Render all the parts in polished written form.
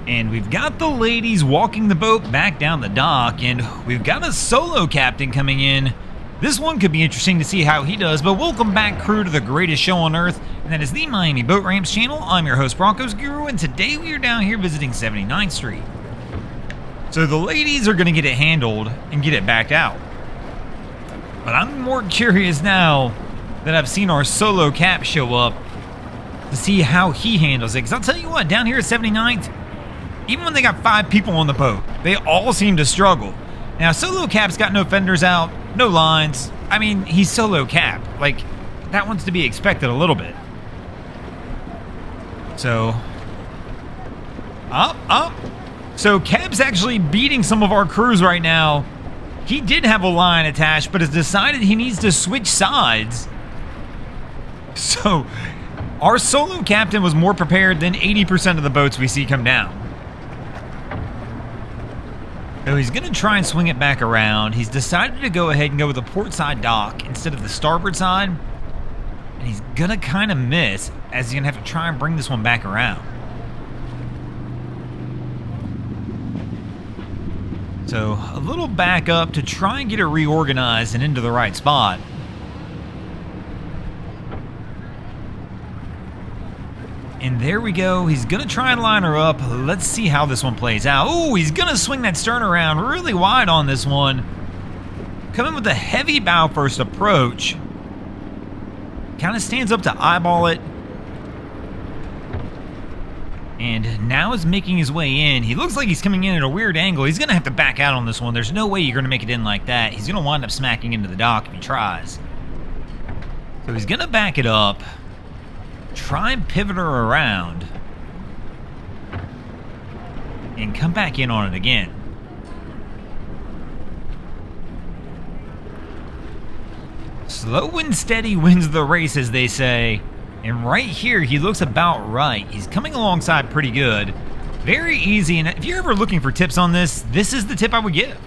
And we've got the ladies walking the boat back down the dock, and we've got a solo captain coming in. This one could be interesting to see how he does, but welcome back, crew, to the greatest show on earth, and that is the Miami Boat Ramps channel. I'm your host, Broncos Guru, and today we are down here visiting 79th Street. So the ladies are going to get it handled and get it backed out. But I'm more curious now that I've seen our solo cap show up to see how he handles it. Because I'll tell you what, down here at 79th, even when they got 5 people on the boat, they all seem to struggle. Now, solo cap's got no fenders out, no lines. I mean, he's solo cap. Like, that one's to be expected a little bit. So, up. So, Cap's actually beating some of our crews right now. He did have a line attached, but has decided he needs to switch sides. So, our solo captain was more prepared than 80% of the boats we see come down. So he's going to try and swing it back around. He's decided to go ahead and go with the port side dock instead of the starboard side. And he's going to kind of miss, as he's going to have to try and bring this one back around. So a little back up to try and get it reorganized and into the right spot. And there we go. He's going to try and line her up. Let's see how this one plays out. Oh, he's going to swing that stern around really wide on this one. Coming with a heavy bow first approach. Kind of stands up to eyeball it. And now is making his way in. He looks like he's coming in at a weird angle. He's going to have to back out on this one. There's no way you're going to make it in like that. He's going to wind up smacking into the dock if he tries. So he's going to back it up. Try and pivot her around. And come back in on it again. Slow and steady wins the race, as they say. And right here, he looks about right. He's coming alongside pretty good. Very easy. And if you're ever looking for tips on this, this is the tip I would give.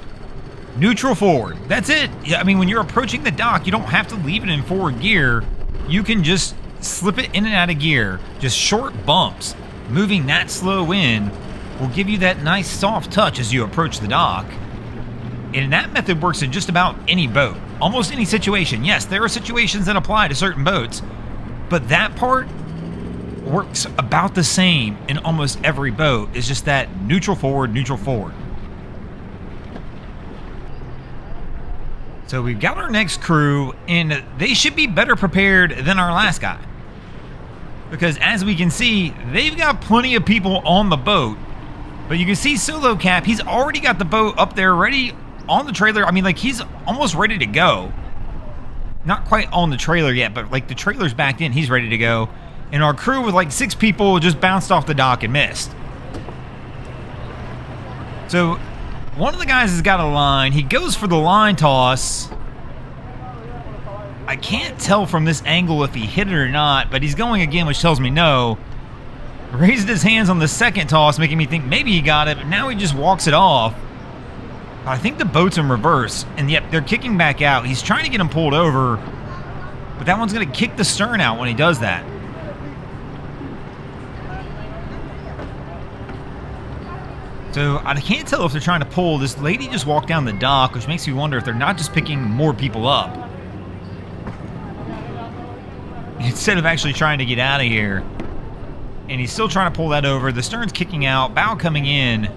Neutral forward. That's it. I mean, when you're approaching the dock, you don't have to leave it in forward gear. You can just slip it in and out of gear. Just short bumps. Moving that slow in will give you that nice soft touch as you approach the dock. And that method works in just about any boat. Almost any situation. Yes, there are situations that apply to certain boats, but that part works about the same in almost every boat. It's just that neutral forward, neutral forward. So we've got our next crew, and they should be better prepared than our last guy. Because as we can see, they've got plenty of people on the boat. But you can see Solo Cap, he's already got the boat up there ready on the trailer. I mean, like, he's almost ready to go. Not quite on the trailer yet, but like the trailer's backed in, he's ready to go. And our crew with like 6 people just bounced off the dock and missed. So one of the guys has got a line. He goes for the line toss. I can't tell from this angle if he hit it or not, but he's going again, which tells me no. Raised his hands on the second toss, making me think maybe he got it, but now he just walks it off. I think the boat's in reverse, and yep, they're kicking back out. He's trying to get him pulled over, but that one's going to kick the stern out when he does that. So I can't tell if they're trying to pull. This lady just walked down the dock, which makes me wonder if they're not just picking more people up instead of actually trying to get out of here. And he's still trying to pull that over. The stern's kicking out, bow coming in.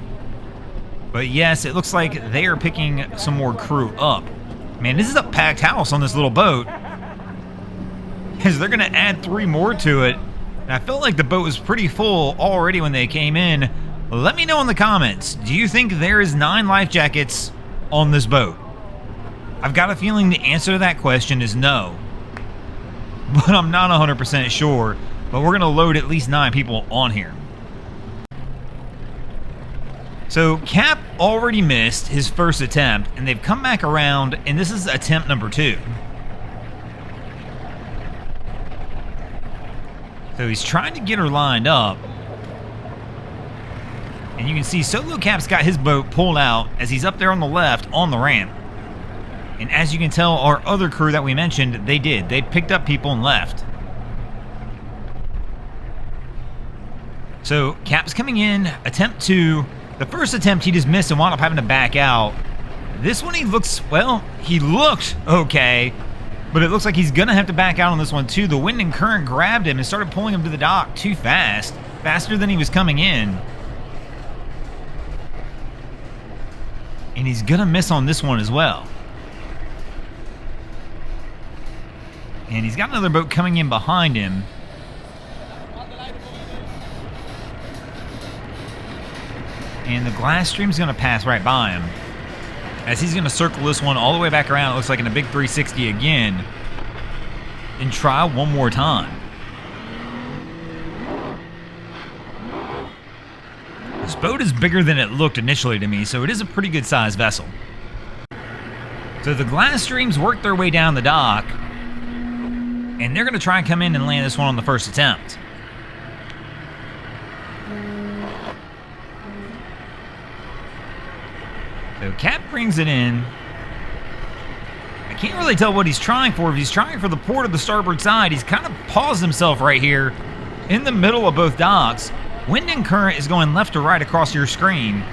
But yes, it looks like they are picking some more crew up. Man, this is a packed house on this little boat. Because they're going to add 3 more to it. And I felt like the boat was pretty full already when they came in. Let me know in the comments, do you think there is 9 life jackets on this boat? I've got a feeling the answer to that question is no. But I'm not 100% sure. But we're going to load at least 9 people on here. So Cap already missed his first attempt, and they've come back around, and this is attempt number 2. So he's trying to get her lined up. And you can see Solo Cap's got his boat pulled out as he's up there on the left on the ramp. And as you can tell, our other crew that we mentioned, they did. They picked up people and left. So Cap's coming in, attempt 2. The first attempt he just missed and wound up having to back out. This one he looks, well, he looked okay, but it looks like he's going to have to back out on this one too. The wind and current grabbed him and started pulling him to the dock too fast, faster than he was coming in. And he's going to miss on this one as well. And he's got another boat coming in behind him. And the glass stream's going to pass right by him, as he's going to circle this one all the way back around. It looks like in a big 360 again, and try one more time. This boat is bigger than it looked initially to me, so it is a pretty good sized vessel. So the glass streams work their way down the dock, and they're going to try and come in and land this one on the first attempt. So Cap brings it in. I can't really tell what he's trying for. If he's trying for the port of the starboard side, he's kind of paused himself right here in the middle of both docks. Wind and current is going left to right across your screen.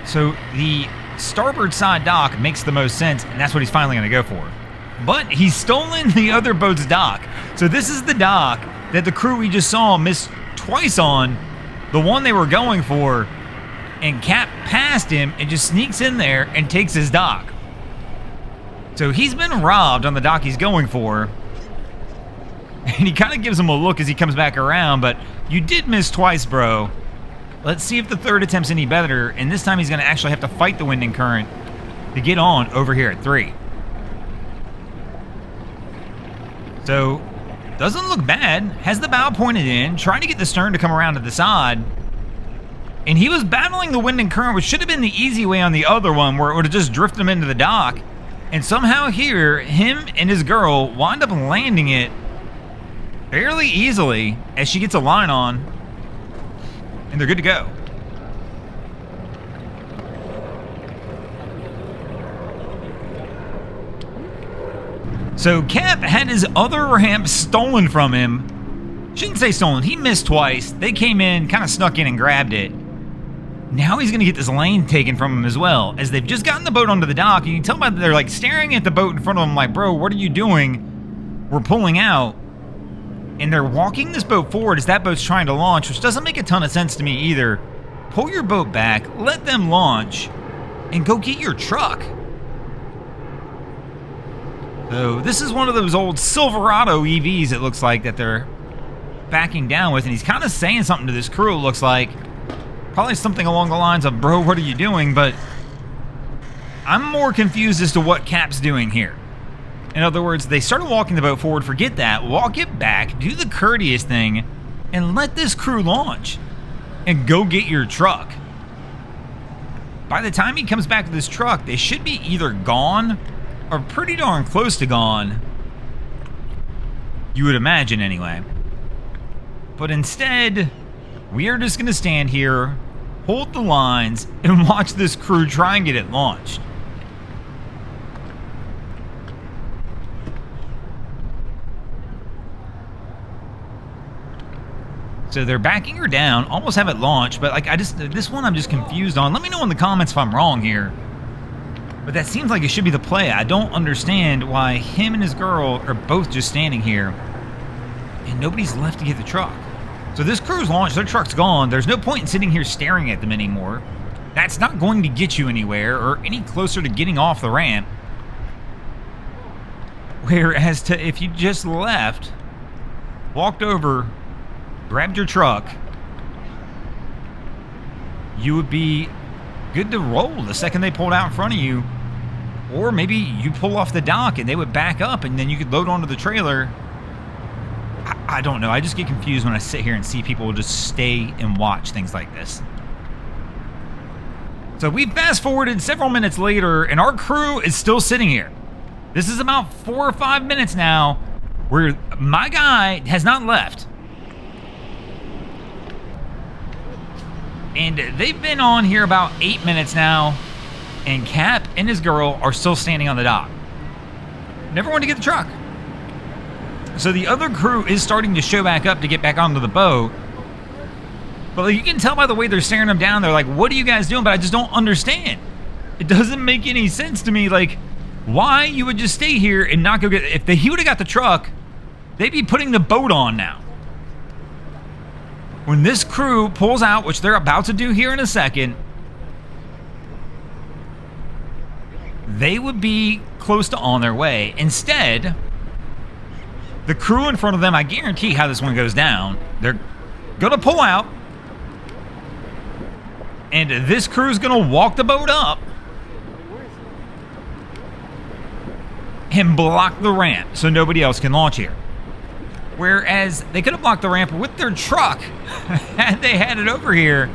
So the starboard side dock makes the most sense, and that's what he's finally going to go for. But he's stolen the other boat's dock. So this is the dock that the crew we just saw missed twice on, the one they were going for. And Cap passed him and just sneaks in there and takes his dock. So he's been robbed on the dock he's going for. And he kind of gives him a look as he comes back around, but you did miss twice, bro. Let's see if the third attempt's any better, and this time he's going to actually have to fight the wind and current to get on over here at 3. So, doesn't look bad. Has the bow pointed in, trying to get the stern to come around to the side. And he was battling the wind and current, which should have been the easy way on the other one, where it would have just drifted him into the dock. And somehow here, him and his girl wind up landing it fairly easily as she gets a line on. And they're good to go. So Cap had his other ramp stolen from him. Shouldn't say stolen, he missed twice. They came in, kind of snuck in and grabbed it. Now he's going to get this lane taken from him as well, as they've just gotten the boat onto the dock. You can tell by they're like staring at the boat in front of them like, bro, what are you doing? We're pulling out. And they're walking this boat forward as that boat's trying to launch, which doesn't make a ton of sense to me either. Pull your boat back, let them launch, and go get your truck. So this is one of those old Silverado EVs, it looks like, that they're backing down with. And he's kind of saying something to this crew, it looks like. Probably something along the lines of, bro, what are you doing? But I'm more confused as to what Cap's doing here. In other words, they started walking the boat forward, forget that, walk it back, do the courteous thing, and let this crew launch. And go get your truck. By the time he comes back with his truck, they should be either gone or pretty darn close to gone. You would imagine anyway. But instead, we are just going to stand here, hold the lines, and watch this crew try and get it launched. So they're backing her down, almost have it launched, but like this one I'm just confused on. Let me know in the comments if I'm wrong here. But that seems like it should be the play. I don't understand why him and his girl are both just standing here and nobody's left to get the truck. So this crew's launched, their truck's gone. There's no point in sitting here staring at them anymore. That's not going to get you anywhere or any closer to getting off the ramp. Whereas if you just left, walked over, grabbed your truck, you would be good to roll the second they pulled out in front of you. Or maybe you pull off the dock and they would back up and then you could load onto the trailer. I don't know. I just get confused when I sit here and see people just stay and watch things like this. So we fast forwarded several minutes later and our crew is still sitting here. This is about 4 or 5 minutes now where my guy has not left. And they've been on here about 8 minutes now, and Cap and his girl are still standing on the dock. Never wanted to get the truck. So the other crew is starting to show back up to get back onto the boat. But like, you can tell by the way they're staring them down. They're like, what are you guys doing? But I just don't understand. It doesn't make any sense to me. Like, why you would just stay here and not go get... If he would have got the truck, they'd be putting the boat on now. When this crew pulls out, which they're about to do here in a second, they would be close to on their way. Instead, the crew in front of them, I guarantee how this one goes down, they're going to pull out, and this crew is going to walk the boat up and block the ramp so nobody else can launch here. Whereas they could have blocked the ramp with their truck had they had it over here.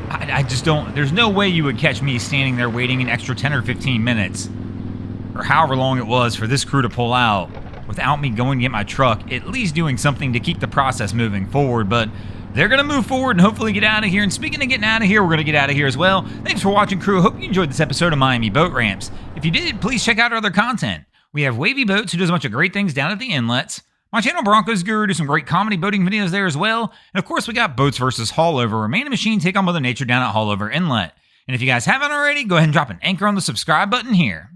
I just don't... There's no way you would catch me standing there waiting an extra 10 or 15 minutes or however long it was for this crew to pull out without me going to get my truck, at least doing something to keep the process moving forward. But they're going to move forward and hopefully get out of here. And speaking of getting out of here, we're going to get out of here as well. Thanks for watching, crew. Hope you enjoyed this episode of Miami Boat Ramps. If you did, please check out our other content. We have Wavy Boats, who does a bunch of great things down at the inlets. My channel, Broncos Guru, does some great comedy boating videos there as well. And of course, we got Boats vs. Haulover, where man and machine take on Mother Nature down at Haulover Inlet. And if you guys haven't already, go ahead and drop an anchor on the subscribe button here.